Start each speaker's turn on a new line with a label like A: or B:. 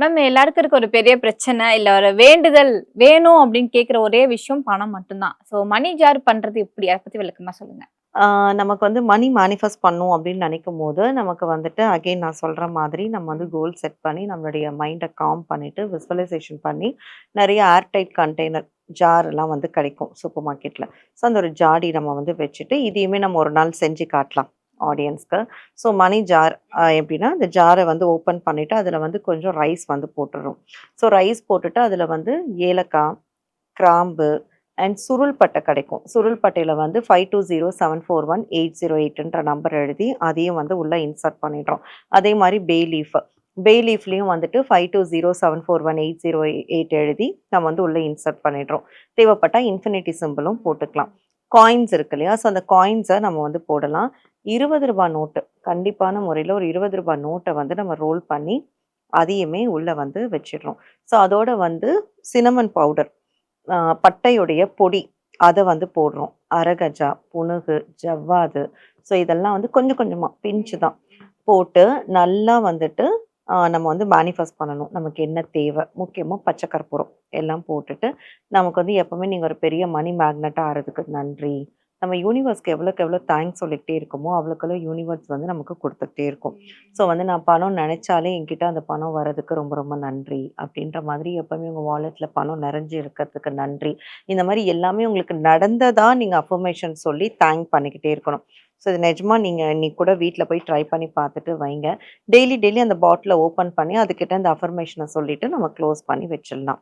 A: Ma'am எல்லாருக்கும் இருக்க ஒரு பெரிய பிரச்சனை, இல்ல ஒரு வேண்டுதல் வேணும் அப்படின்னு கேட்கிற ஒரே விஷயம் பணம் மட்டும் தான். ஸோ மணி ஜார் பண்றது எப்படி? அத பத்தி விளக்கமா சொல்லுங்க.
B: ஆ நமக்கு வந்து மணி மேனிஃபெஸ்ட் பண்ணும் அப்படின்னு நினைக்கும்போது, நமக்கு வந்துட்டு அகைன் நான் சொல்ற மாதிரி நம்ம வந்து கோல் செட் பண்ணி, நம்மளுடைய மைண்ட காம் பண்ணிட்டு, விசுவலைசேஷன் பண்ணி, நெறைய ஏர் டைட் கண்டெய்னர் ஜார்லாம் வந்து கிடைக்கும் சூப்பர் மார்க்கெட்ல. ஸோ அந்த ஒரு ஜாடி நம்ம வந்து வச்சுட்டு, இதையுமே நம்ம ஒரு நாள் செஞ்சு காட்டலாம் ஆடியன்ஸ்க்கு. ஸோ மணி ஜார் எப்படின்னா, அந்த ஜார வந்து ஓப்பன் பண்ணிட்டு, அதில வந்து கொஞ்சம் ரைஸ் வந்து போட்டுறணும். ஸோ ரைஸ் போட்டுட்டு, அதில வந்து ஏலக்காய், கிராம்பு அண்ட் சுருள் பட்டை கிடைக்கும். சுருள் பட்டையில வந்து 5207418008ன்ற நம்பர் எழுதி, அதையும் வந்து உள்ள இன்சர்ட் பண்ணிடுறோம். அதே மாரி பே லீஃப். பே லீஃப்லயும் வந்துட்டு 5207418008 எழுதி நம்ம வந்து உள்ள இன்சர்ட் பண்ணிடுறோம். தேவைப்பட்டா இன்ஃபினிட்டி சிம்பலும் போட்டுக்கலாம். காயின்ஸ் இருக்கு இல்லையா? ஸோ அந்த காயின்ஸ நம்ம வந்து போடலாம். ரூ. 20 நோட்டு. கண்டிப்பான முறையில ஒரு ரூ. 20 நோட்ட வந்து நம்ம ரோல் பண்ணி, அதையுமே உள்ள வந்து வச்சிடுறோம். ஸோ அதோட வந்து சின்னமன் பவுடர். பட்டையுடைய பொடி. அத வந்து போடுறோம். அரகஜா, புனுகு, ஜவ்வாது. ஸோ இதெல்லாம் வந்து கொஞ்சம் கொஞ்சமா பிஞ்ச் தான். போட்டு நல்லா வந்துட்டு நம்ம வந்து மேனிஃபெஸ்ட் பண்ணணும். நமக்கு என்ன தேவை? முக்கியமா பச்சை கற்பூரம் எல்லாம் போட்டுட்டு, நமக்கு வந்து எப்பவுமே நீங்க ஒரு பெரிய மணி மேக்னெட்டா ஆறதுக்கு நன்றி. நம்ம யூனிவர்ஸ்க்கு எவ்வளோக்கு எவ்வளோ தேங்க்ஸ் சொல்லிக்கிட்டே இருக்கோமோ, அவ்வளோக்கு அவ்வளோ யூனிவர்ஸ் வந்து நமக்கு குடுத்துக்கிட்டே இருக்கும். ஸோ வந்து நான் பணம் நெனைச்சாலே என்கிட்ட அந்த பணம் வரதுக்கு ரொம்ப ரொம்ப நன்றி. அப்படின்ற மாதிரி எப்பவுமே உங்க வாலெட்ல பணம் நெறஞ்சு இருக்கிறதுக்கு நன்றி. இந்த மாரி எல்லாமே உங்களுக்கு நடந்ததா நீங்க அஃபர்மேஷன் சொல்லி தேங்க் பண்ணிக்கிட்டே இருக்கணும். ஸோ இது நிஜமா நீங்க இன்னைக்கு கூட வீட்ல போய் ட்ரை பண்ணி பார்த்துட்டு வைங்க. டெய்லி டெய்லி அந்த பாட்டில ஓப்பன் பண்ணி அதுகிட்ட இந்த அஃபர்மேஷன சொல்லிட்டு நம்ம க்ளோஸ் பண்ணி வச்சிடலாம்.